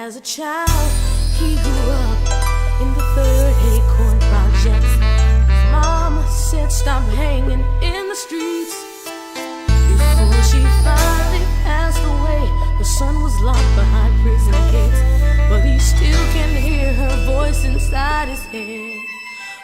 As a child, he grew up in the third Acorn Projects. His mama said stop hanging in the streets. Before she finally passed away, her son was locked behind prison gates, but he still can hear her voice inside his head.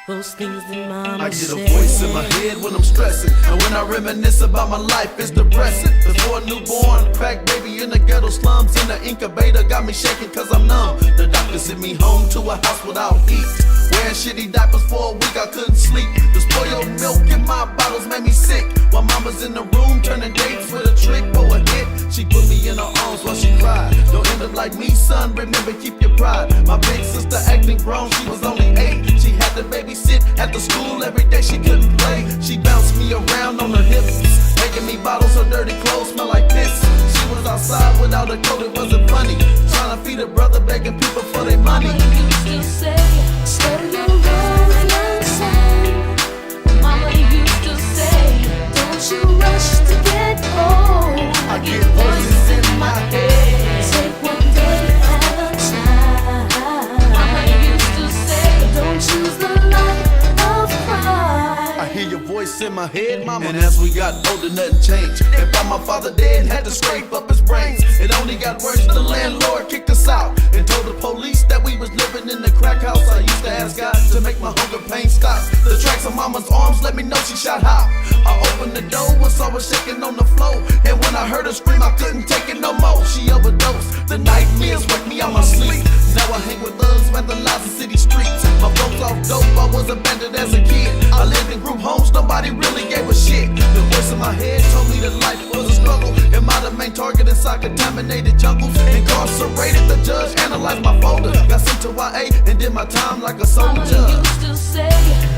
Those things that mama said. I get a voice in my head when I'm stressing, and when I reminisce about my life, it's depressing. Before a newborn, crack baby in the ghetto slums, in the incubator, got me shaking cause I'm numb. The doctor sent me home to a house without heat, wearing shitty diapers for a week, I couldn't sleep. The spoiled milk in my bottles made me sick, while mama's in the room turning dates with a trick for a hit. She put me in her arms while she cried. Don't end up like me, son, remember keep your pride. My big sister acting grown, she was only 8. She had the babysit at the school every day, she couldn't play. She bounced me around on her hips, making me bottles, her dirty clothes smell like piss. She was outside without a coat, it wasn't funny, trying to feed a brother, begging people for their money. Mama used to say, slow your rolling and son. Mama used to say, don't you rush to get old. I get voices in my head, take one day at a time. Mama used to say, don't choose the life of crime. I hear your voice in my head, mama. And as we got older, nothing changed. And found my father dead and had to scrape up his brains. It only got worse, the landlord kicked us out and told the police that we was living in the crack house. I used to ask God to make my hunger pain stop. The tracks on mama's arms let me know she shot hot. I opened the door and saw her shaking on the floor, and when I heard her scream, I couldn't take it no more. She overdosed, the nightmares wake me out my sleep. Now I hang with thugs, vandalizing city streets. My folks off dope, I was abandoned as a kid. I lived in group homes, nobody really gave a shit. The voice in my head told me that life was a struggle. Am I the main target inside contaminated jungles? Incarcerated, the judge analyzed my folder. Got sent to YA and did my time like a soldier. Mama used to say,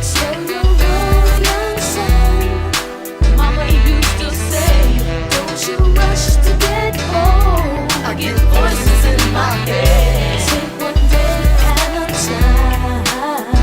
slow your rolling son. Mama used to say, don't you rush to get old. I get voices in my head, take one day at a time.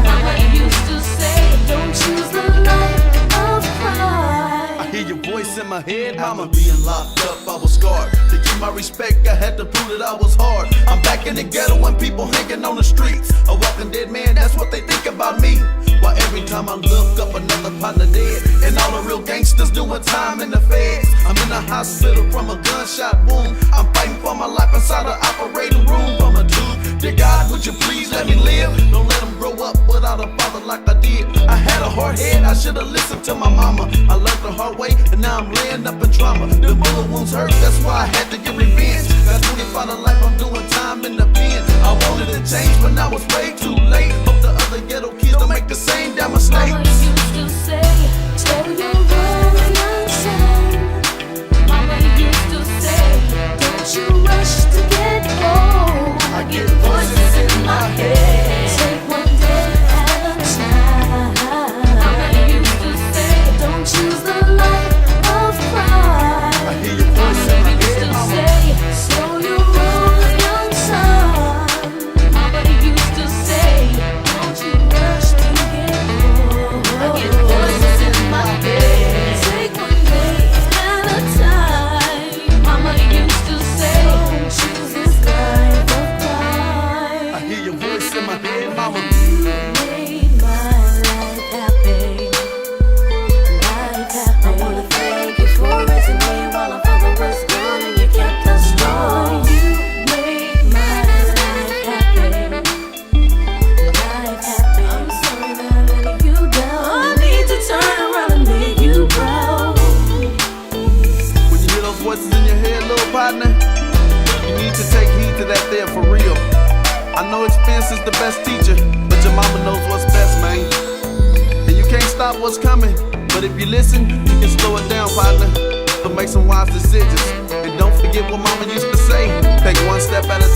Mama used to say, don't choose the life of crime. I hear your voice in my head, mama. Being locked up, I was scarred. To keep my respect, I had to prove that I was hard. I'm back in the ghetto when people hanging on the streets. A walking dead man, that's what they think about me. Why every time I look up, another partner dead, and all the real gangsters doing time in the feds. I'm in the hospital from a gunshot wound. I'm fighting for my life inside the operating room from a tube. Dear God, would you please let me live? Don't let them grow up without a father like I did. I had a hard head, I should've listened to my mama. I learned the hard way, and now I'm laying up in trauma. The bullet wounds hurt, that's why I had to get revenge. Got 25 to life, I'm doing time in the pen. I wanted to change, but now it's way too late. Hope the other ghetto kids don't make the same damn mistakes. Mama used to say, slow your rolling son. Mama used to say, don't you rush to get old. I get voices in my head, take one day at a time. Mama used to say, don't choose the life of crime. I hear your voice in my head, Mama mama. used to say, slow your rolling son. Mama used to say, don't you rush to get old. I get voices in my head, take one day at a time. Mama used to say, don't choose this life of crime. I hear your voice in my head, mama. You made my life happy, life happy. I wanna thank you for raising me while my father was gone, and you kept us strong. You made my life happy, life happy. I'm sorry that I let you down. I need to turn around and make you proud. When you hear those voices in your head, little partner, you need to take heed to that there for real. I know experience is the best teacher, but your mama knows what's best, man. And you can't stop what's coming, but if you listen, you can slow it down, partner. So make some wise decisions, and don't forget what mama used to say. Take one step at a